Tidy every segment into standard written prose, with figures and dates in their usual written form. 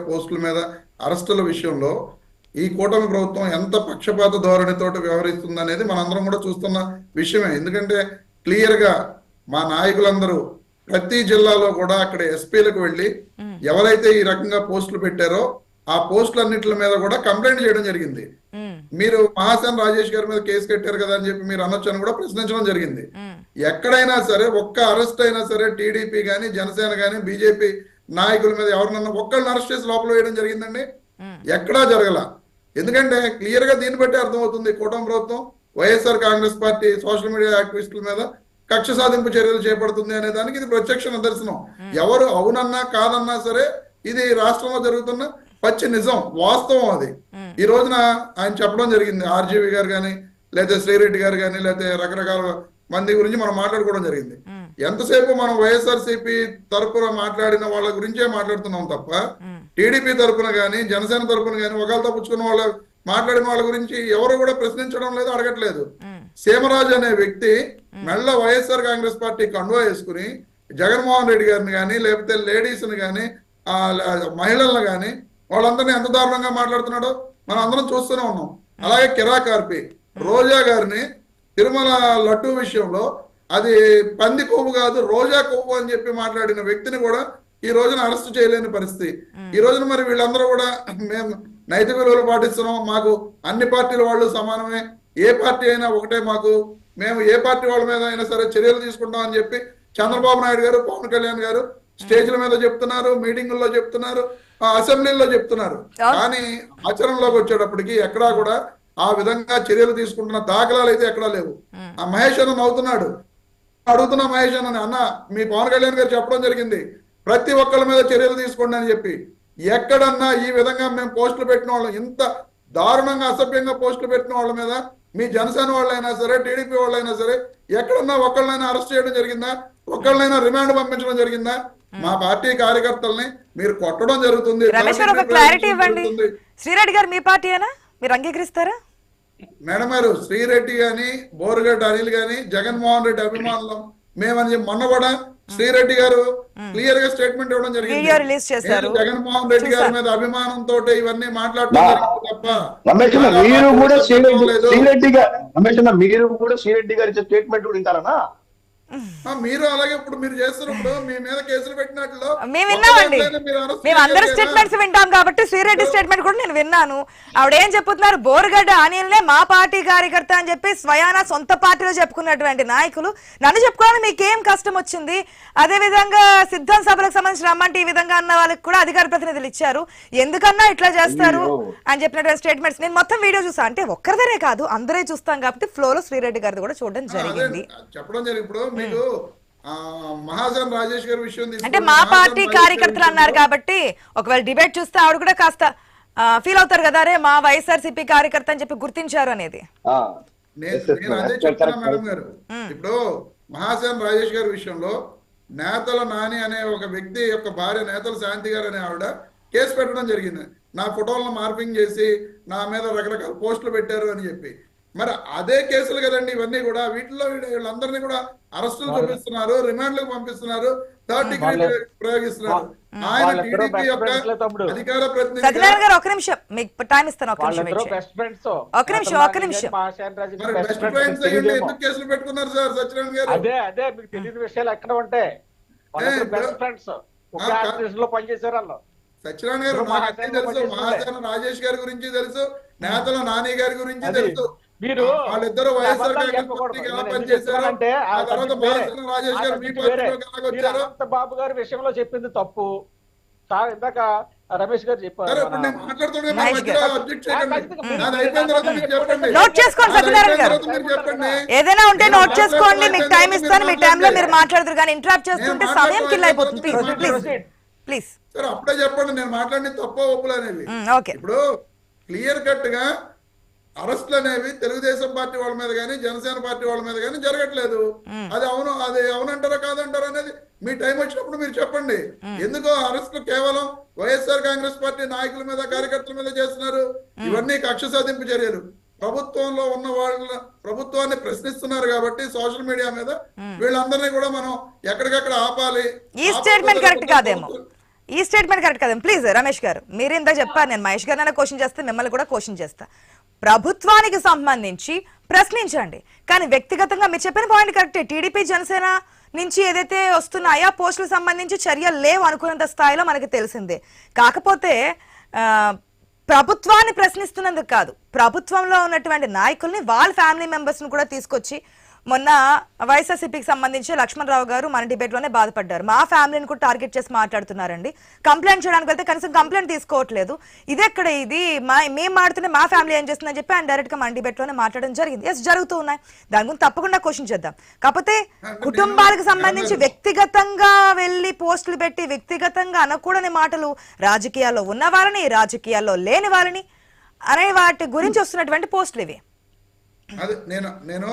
పోస్టుల మీద అరెస్టుల విషయంలో ఈ కూటమి ప్రభుత్వం ఎంత పక్షపాత ధోరణితోటి వ్యవహరిస్తుంది అనేది మనందరం కూడా చూస్తున్న విషయమే. ఎందుకంటే క్లియర్ గా మా నాయకులందరూ ప్రతి జిల్లాలో కూడా అక్కడ ఎస్పీలకు వెళ్ళి ఎవరైతే ఈ రకంగా పోస్టులు పెట్టారో ఆ పోస్టులన్నిటి మీద కూడా కంప్లైంట్ చేయడం జరిగింది. మీరు మహాసేన రాజేష్ గారి మీద కేసు కట్టారు కదా అని చెప్పి మీరు అనొచ్చని కూడా ప్రశ్నించడం జరిగింది. ఎక్కడైనా సరే ఒక్క అరెస్ట్ అయినా సరే టీడీపీ గాని జనసేన గాని బీజేపీ నాయకుల మీద ఎవరినన్నా ఒక్కళ్ళని అరెస్ట్ చేసి లోపల వేయడం జరిగిందండి? ఎక్కడా జరగల. ఎందుకంటే క్లియర్ గా దీన్ని బట్టి అర్థమవుతుంది కూటమి ప్రభుత్వం YSR Congress party social media యాక్టివిస్టుల మీద కక్ష సాధింపు చర్యలు చేపడుతుంది అనే దానికి ఇది ప్రత్యక్ష నిదర్శనం. ఎవరు అవునన్నా కాదన్నా సరే ఇది రాష్ట్రంలో జరుగుతున్న పచ్చి నిజం, వాస్తవం. అది ఈ రోజున ఆయన చెప్పడం జరిగింది. ఆర్జీవి గారు కానీ లేదా శ్రీరెడ్డి గారు కానీ లేదా రకరకాల మంది గురించి మనం మాట్లాడుకోవడం జరిగింది. ఎంతసేపు మనం వైఎస్ఆర్సీపీ తరపున మాట్లాడిన వాళ్ళ గురించే మాట్లాడుతున్నాం తప్ప టీడీపీ తరపున కానీ జనసేన తరపున కానీ ఒకళ్ళు తప్పుచుకున్న వాళ్ళ మాట్లాడిన వాళ్ళ గురించి ఎవరు కూడా ప్రశ్నించడం లేదు, అడగట్లేదు. సీమరాజు అనే వ్యక్తి మెల్ల వైఎస్ఆర్ కాంగ్రెస్ పార్టీ కండువా వేసుకుని జగన్మోహన్ రెడ్డి గారిని కానీ లేకపోతే లేడీస్ని కానీ మహిళలను కానీ వాళ్ళందరినీ ఎంత దారుణంగా మాట్లాడుతున్నాడో మనం అందరం చూస్తూనే ఉన్నాం. అలాగే కిరా కార్పి రోజా గారిని తిరుమల లడ్డూ విషయంలో అది పంది కొవ్వు కాదు రోజా కొవ్వు అని చెప్పి మాట్లాడిన వ్యక్తిని కూడా ఈ రోజున అరెస్ట్ చేయలేని పరిస్థితి. ఈ రోజున మరి వీళ్ళందరూ కూడా మేము నైతిక విలువలు పాటిస్తున్నాం, మాకు అన్ని పార్టీల వాళ్ళు సమానమే, ఏ పార్టీ అయినా ఒకటే, మాకు మేము ఏ పార్టీ వాళ్ళ మీద అయినా సరే చర్యలు తీసుకుంటాం అని చెప్పి చంద్రబాబు నాయుడు గారు పవన్ కళ్యాణ్ గారు స్టేజ్ల మీద చెప్తున్నారు, మీటింగుల్లో చెప్తున్నారు, అసెంబ్లీలో చెప్తున్నారు. కానీ ఆచరణలోకి వచ్చేటప్పటికి ఎక్కడా కూడా ఆ విధంగా చర్యలు తీసుకుంటున్న దాఖలాలు అయితే ఎక్కడా లేవు. ఆ మహేష్ అన్న నవ్వుతున్నాడు. అడుగుతున్నా మహేష్ అన్న మీ పవన్ కళ్యాణ్ గారు చెప్పడం జరిగింది ప్రతి ఒక్కళ్ళ మీద చర్యలు తీసుకోండి అని చెప్పి. ఎక్కడన్నా ఈ విధంగా మేము పోస్టులు పెట్టిన వాళ్ళం, ఇంత దారుణంగా అసభ్యంగా పోస్టులు పెట్టిన వాళ్ళ మీద మీ జనసేన వాళ్ళైనా సరే టీడీపీ వాళ్ళైనా సరే ఎక్కడన్నా ఒకళ్ళనైనా అరెస్ట్ చేయడం జరిగిందా? ఒకళ్ళనైనా రిమాండ్ పంపించడం జరిగిందా? మా పార్టీ కార్యకర్తల్ని మీరు కొట్టడం జరుగుతుంది. శ్రీరెడ్డి గారు మీ పార్టీయేనా? మీరు అంగీకరిస్తారా? మేడం గారు, శ్రీరెడ్డి గాని బోరుగడ్డ అనిల్ గాని జగన్మోహన్ రెడ్డి అభిమానులం మేమని మొన్న కూడా శ్రీరెడ్డి గారు క్లియర్ గా స్టేట్మెంట్ ఇవ్వడం జరిగింది. జగన్మోహన్ రెడ్డి గారి మీద అభిమానంతో ఇవన్నీ మాట్లాడటం తప్ప మీరు కూడా శ్రీరెడ్డి గారి స్టేట్మెంట్ కూడా వింటారనా? మీరు అలాగే ఇప్పుడు మీరు చేస్తున్నప్పుడు మీ మీద కేసులు పెట్టినట్లు మేము విన్నామండి. మేము అందరి స్టేట్మెంట్స్ వింటాం కాబట్టి శ్రీరెడ్డి స్టేట్మెంట్ కూడా నేను విన్నాను. ఆవిడ ఏం చెప్తున్నారు, బోరుగడ్డ అనిల్నే మా పార్టీ కార్యకర్త అని చెప్పి స్వయాన సొంత పార్టీలో చెప్పుకున్నటువంటి నాయకులు నన్ను చెప్పుకోవాలని మీకేం కష్టం వచ్చింది? అదే విధంగా సిద్ధం సభలకు సంబంధించి రమ్మంటే ఈ విధంగా అన్న వాళ్ళకి కూడా అధికార ప్రతినిధులు ఇచ్చారు, ఎందుకన్నా ఇట్లా చేస్తారు అని చెప్పినటువంటి స్టేట్మెంట్స్ నేను మొత్తం వీడియో చూసా. అంటే ఒక్కరిదనే కాదు అందరే చూస్తాం కాబట్టి ఫ్లోలో శ్రీరెడ్డి గారిది కూడా చూడడం జరిగింది. చెప్పడం జరిగింది. మీకు మహాసేన రాజేష్ గారి విషయం అంటే మా పార్టీ కార్యకర్తలు అన్నారు కాబట్టి ఒకవేళ డిబేట్ చూస్తే ఆవిడ కూడా కాస్త ఫీల్ అవుతారు కదా, అరే మా వైఎస్ఆర్సీపీ కార్యకర్త అని చెప్పి గుర్తించారు అనేది. నేను అదే చెప్తున్నా మేడం గారు. ఇప్పుడు మహాసేన రాజేష్ గారి విషయంలో నేతల నాని అనే ఒక వ్యక్తి యొక్క భార్య నేతల శాంతి గారు అనే ఆవిడ కేసు పెట్టడం జరిగింది. నా ఫోటోలను మార్పింగ్ చేసి నా మీద రకరకాల పోస్టులు పెట్టారు అని చెప్పి. మరి అదే కేసులు కదండి ఇవన్నీ కూడా. వీటిలో వీళ్ళందరినీ కూడా అరెస్టులు చూపిస్తున్నారు, రిమాండ్లకు పంపిస్తున్నారు, థర్డ్ డిగ్రీ ప్రయోగిస్తున్నారు. ఆయన టీడీపీ యొక్క అధికార ప్రతినిధి. సత్యనారాయణ గారు ఒక నిమిషం మీకు టైం ఇస్తాను. ఒక నిమిషం బెస్ట్ ఫ్రెండ్స్ అయ్యండి ఎందుకు కేసులు పెట్టుకున్నారు సార్ సత్యనారాయణ గారు? అదే మీకు తెలియని విషయాలు ఎక్కడ ఉంటాయి. సత్యనారాయణ గారు నాకు అన్నీ తెలుసు, మహాసేన రాజేష్ గారి గురించి తెలుసు, నేతల నాని గారి గురించి తెలుసు. మీరు వాళ్ళిద్దరు వైఎస్ఆర్ బాబు గారి విషయంలో చెప్పింది తప్పు. ఇందాక రమేష్ గారు చెప్పారు. ఏదైనా ఉంటే నోట్ చేసుకోండి, మీకు టైం ఇస్తాను, మీ టైంలో మీరు మాట్లాడతారు కానీ ఇంటరాప్ట్ చేస్తుంటే సమయం కిల్ అయిపోతుంది. ప్లీజ్ సార్ అప్పుడే చెప్పండి, నేను మాట్లాడిన తప్ప ఒప్పులు అనేవి. ఇప్పుడు క్లియర్ కట్ గా అరెస్టులు అనేవి తెలుగుదేశం పార్టీ వాళ్ళ మీద కానీ జనసేన పార్టీ వాళ్ళ మీద కానీ జరగట్లేదు. అది అవునంటారా కాదంటారా అనేది మీ టైం వచ్చినప్పుడు మీరు చెప్పండి. ఎందుకో అరెస్టులు కేవలం వైఎస్ఆర్ కాంగ్రెస్ పార్టీ నాయకుల మీద కార్యకర్తల మీద చేస్తున్నారు. ఇవన్నీ కక్ష సాధింపు చర్యలు. ప్రభుత్వంలో ఉన్న వాళ్ళ ప్రభుత్వాన్ని ప్రశ్నిస్తున్నారు కాబట్టి సోషల్ మీడియా మీద వీళ్ళందరినీ కూడా మనం ఎక్కడికక్కడ ఆపాలి. ఈ స్టేట్మెంట్ కరెక్ట్ కాదేమో. ఈ స్టేట్మెంట్ కరెక్ట్ కదా ప్లీజ్ రమేష్ గారు, మీరు ఇంత చెప్పారు. నేను మహేష్ గారిని క్వశ్చన్ చేస్తే మిమ్మల్ని కూడా క్వశ్చన్ చేస్తా. ప్రభుత్వానికి సంబంధించి ప్రశ్నించండి, కానీ వ్యక్తిగతంగా మీరు చెప్పిన పాయింట్ కరెక్టే. టీడీపీ జనసేన నుంచి ఏదైతే వస్తున్నాయో పోస్టులకు సంబంధించి చర్యలు లేవు అనుకున్నంత స్థాయిలో మనకి తెలిసిందే. కాకపోతే ప్రభుత్వాన్ని ప్రశ్నిస్తున్నందుకు కాదు, ప్రభుత్వంలో ఉన్నటువంటి నాయకుల్ని వాళ్ళ ఫ్యామిలీ మెంబర్స్ని కూడా తీసుకొచ్చి, మొన్న వైఎస్ఆర్సీపీకి సంబంధించి లక్ష్మణరావు గారు మన డిబేట్లోనే బాధపడ్డారు. మా ఫ్యామిలీని కూడా టార్గెట్ చేసి మాట్లాడుతున్నారండి, కంప్లైంట్ చేయడానికి వెళ్తే కనీసం కంప్లైంట్ తీసుకోవట్లేదు, ఇదెక్కడ ఇది మేము మాడుతున్న మా ఫ్యామిలీ ఏం చేస్తుందని చెప్పి ఆయన డైరెక్ట్గా మన డిబేట్లోనే మాట్లాడడం జరిగింది. ఎస్, జరుగుతూ ఉన్నాయి, దాని గురించి తప్పకుండా క్వశ్చన్ చేద్దాం. కాకపోతే కుటుంబాలకు సంబంధించి వ్యక్తిగతంగా వెళ్ళి పోస్టులు పెట్టి వ్యక్తిగతంగా అనకూడని మాటలు, రాజకీయాల్లో ఉన్న వాళ్ళని రాజకీయాల్లో లేని వాళ్ళని అనే వాటి గురించి వస్తున్నటువంటి పోస్టులు ఇవి. అదే నేను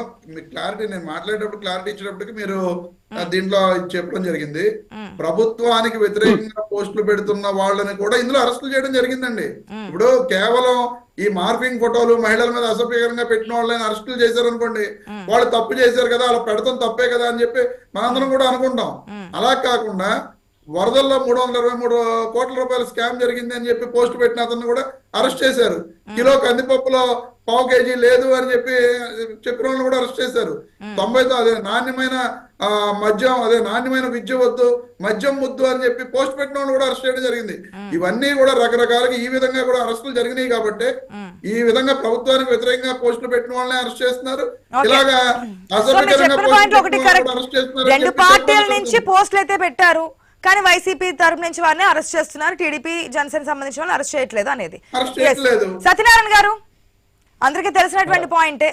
క్లారిటీ, నేను మాట్లాడేటప్పుడు క్లారిటీ ఇచ్చేటప్పటికి మీరు దీంట్లో చెప్పడం జరిగింది. ప్రభుత్వానికి వ్యతిరేకంగా పోస్టులు పెడుతున్న వాళ్ళని కూడా ఇందులో అరెస్టులు చేయడం జరిగిందండి. ఇప్పుడు కేవలం ఈ మార్ఫింగ్ ఫోటోలు మహిళల మీద అసభ్యకరంగా పెట్టిన వాళ్ళని అరెస్టులు చేశారు అనుకోండి, వాళ్ళు తప్పు చేశారు కదా, అలా పెడతాం తప్పే కదా అని చెప్పి మనందరం కూడా అనుకుంటాం. అలా కాకుండా వరదల్లో 323 కోట్ల రూపాయల స్కామ్ జరిగింది అని చెప్పి పోస్ట్ పెట్టిన అతన్ని కూడా అరెస్ట్ చేశారు. కిలో కందిపప్పులో 1/4 కేజీ లేదు అని చెప్పి చెప్పిన వాళ్ళని కూడా అరెస్ట్ చేశారు. 90 అదే నాణ్యమైన మద్యం, అదే నాణ్యమైన విద్య వద్దు మద్యం ముద్దు అని చెప్పి పోస్ట్ పెట్టిన వాళ్ళు కూడా అరెస్ట్ చేయడం జరిగింది. ఇవన్నీ కూడా రకరకాలుగా ఈ విధంగా కూడా అరెస్టులు జరిగినాయి కాబట్టి ఈ విధంగా ప్రభుత్వానికి వ్యతిరేకంగా పోస్టులు పెట్టిన వాళ్ళని అరెస్ట్ చేస్తున్నారు. ఇలాగా అసభ్యకరంగా అరెస్ట్ చేస్తున్నారు. 2 పార్టీల నుంచి పోస్టులు అయితే పెట్టారు, కానీ వైసీపీ తరపు నుంచి వారిని అరెస్ట్ చేస్తున్నారు, టీడీపీ జనసేన సంబంధించిన వాళ్ళని అరెస్ట్ చేయట్లేదు అనేది. సత్యనారాయణ గారు, అందరికీ తెలిసినటువంటి పాయింటే.